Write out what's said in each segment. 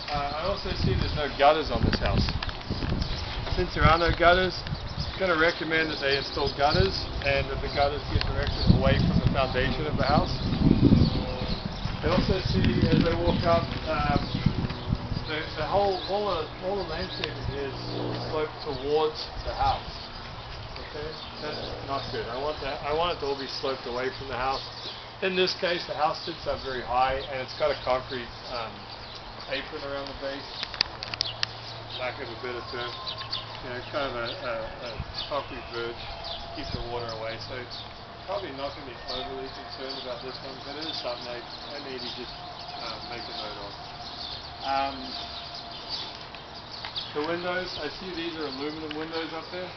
I also see there's no gutters on this house. Since there are no gutters, I'm going to recommend that they install gutters, and that the gutters get directed away from the foundation of the house. I also see, as I walk up, all the landscaping is sloped towards the house. Okay, that's not good. I want it to all be sloped away from the house. In this case, the house sits up very high, and it's got a concrete apron around the base. Lack of a better term, kind of a concrete verge, keep the water away. So probably not going to be overly concerned about this one, but it is something I need to just make a note of. The windows, I see these are aluminum windows up there.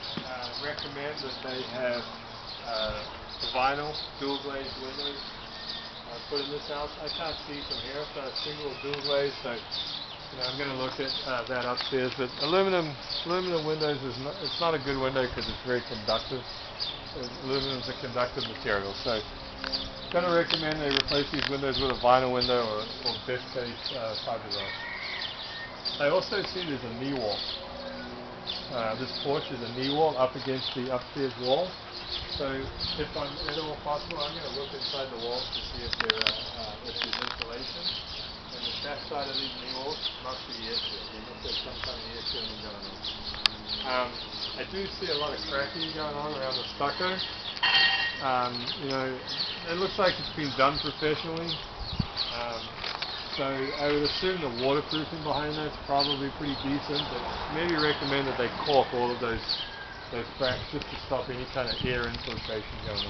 Recommend that they have vinyl dual glazed windows put in this house. I can't see from here, so a single dual glaze, so I'm going to look at that upstairs. But aluminum windows it's not a good window because it's very conductive. Aluminum is a conductive material, so I'm going to recommend they replace these windows with a vinyl window or best case fiberglass. I also see there's a knee wall. This porch is a knee wall up against the upstairs wall. So if I'm at all possible, I'm going to look inside the walls to see if there's insulation. And the back side of these knee walls must be air-sealed. There must be some kind of air sealing going on. I do see a lot of cracking going on around the stucco. It looks like it's been done professionally. So I would assume the waterproofing behind that's probably pretty decent, but maybe recommend that they caulk all of those cracks just to stop any kind of air infiltration going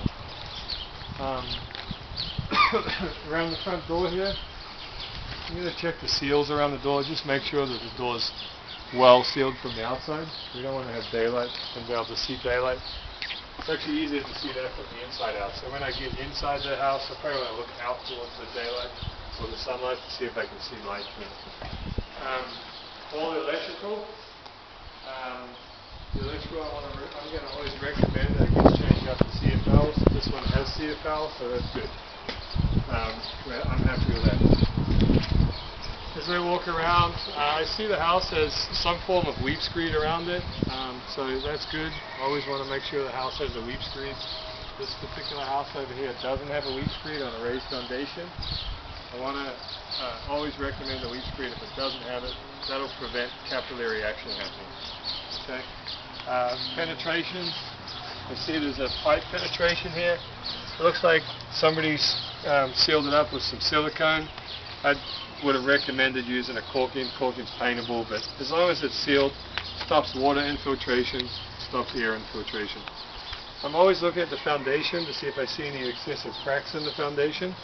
on. Around the front door here, I'm going to check the seals around the door. Just make sure that the door's well sealed from the outside. We don't want to have daylight and be able to see daylight. It's actually easier to see that from the inside out. So when I get inside the house, I probably want to look out towards the daylight or the sunlight to see if I can see light through it. All the electrical. I'm going to always recommend that it gets changed out to CFL. This one has CFL, so that's good. I'm happy with that. As I walk around, I see the house has some form of weep screed around it, so that's good. Always want to make sure the house has a weep screed. This particular house over here doesn't have a weep screed on a raised foundation. I want to always recommend the weep screed if it doesn't have it. That'll prevent capillary action happening. Okay. Penetration. I see there's a pipe penetration here. It looks like somebody's sealed it up with some silicone. I would have recommended using a caulking. Caulking's paintable, but as long as it's sealed, stops water infiltration, stops air infiltration. I'm always looking at the foundation to see if I see any excessive cracks in the foundation.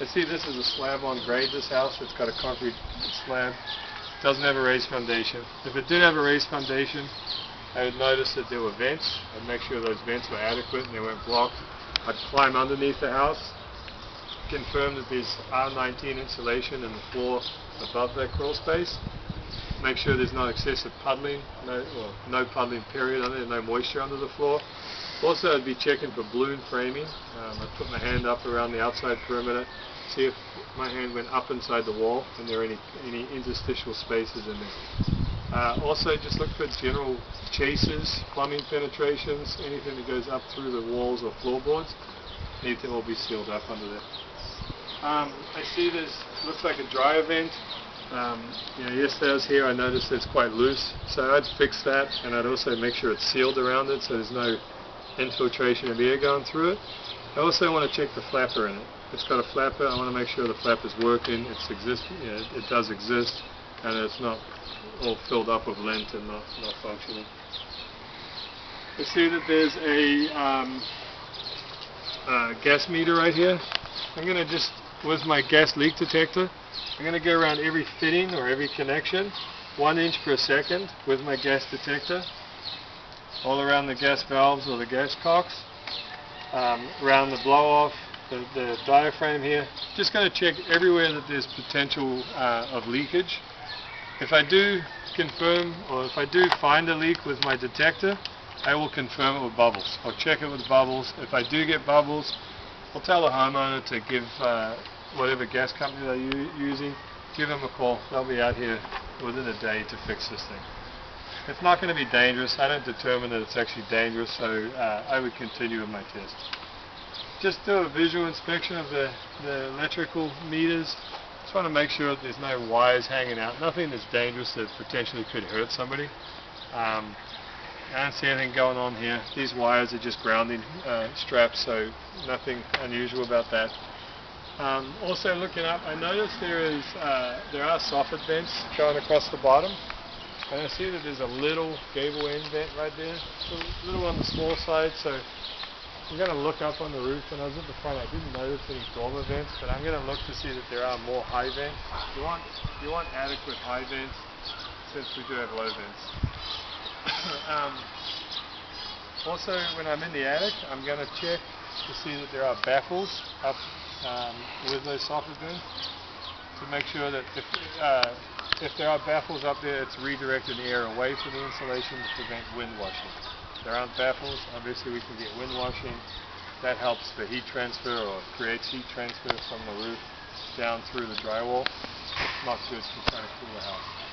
I see this is a slab on grade, this house. It's got a concrete slab. It doesn't have a raised foundation. If it did have a raised foundation, I would notice that there were vents. I'd make sure those vents were adequate and they weren't blocked. I'd climb underneath the house, confirm that there's R19 insulation in the floor above that crawl space. Make sure there's not excessive puddling, no puddling period under there, no moisture under the floor. Also, I'd be checking for balloon framing. I'd put my hand up around the outside perimeter, see if my hand went up inside the wall and there are any interstitial spaces in there. Also, just look for general chases, plumbing penetrations, anything that goes up through the walls or floorboards. Anything will be sealed up under there. I see looks like a dryer vent. Yesterday I was here, I noticed it's quite loose, so I'd fix that, and I'd also make sure it's sealed around it so there's no infiltration of air going through it. I also want to check the flapper in it. It's got a flapper. I want to make sure the flapper's working, it does exist, and it's not all filled up with lint and not functioning. I see that there's a gas meter right here. I'm going to just, with my gas leak detector, I'm going to go around every fitting or every connection 1 inch per second with my gas detector, all around the gas valves or the gas cocks, around the blow off, the diaphragm here. Just going to check everywhere that there's potential of leakage. If I do confirm, or if I do find a leak with my detector, I will confirm it with bubbles. I'll check it with bubbles. If I do get bubbles, I'll tell the homeowner to give whatever gas company they're using give them a call. They'll be out here within a day to fix this thing. It's not going to be dangerous. I don't determine that it's actually dangerous, so I would continue with my test. Just do a visual inspection of the electrical meters. Just want to make sure that there's no wires hanging out. Nothing that's dangerous that potentially could hurt somebody. I don't see anything going on here. These wires are just grounding straps, so nothing unusual about that. Also looking up, I noticed there are soffit vents going across the bottom. And I see that there's a little gable end vent right there. It's a little on the small side, so I'm going to look up on the roof. When I was at the front, I didn't notice any dormer vents, but I'm going to look to see that there are more high vents. You want adequate high vents, since we do have low vents. Also, when I'm in the attic, I'm going to check to see that there are baffles up with those soffit vents, to make sure that if there are baffles up there, it's redirecting the air away from the insulation to prevent wind washing. If there aren't baffles, obviously we can get wind washing. That helps for heat transfer, or creates heat transfer from the roof down through the drywall. It's not good to try to cool the house.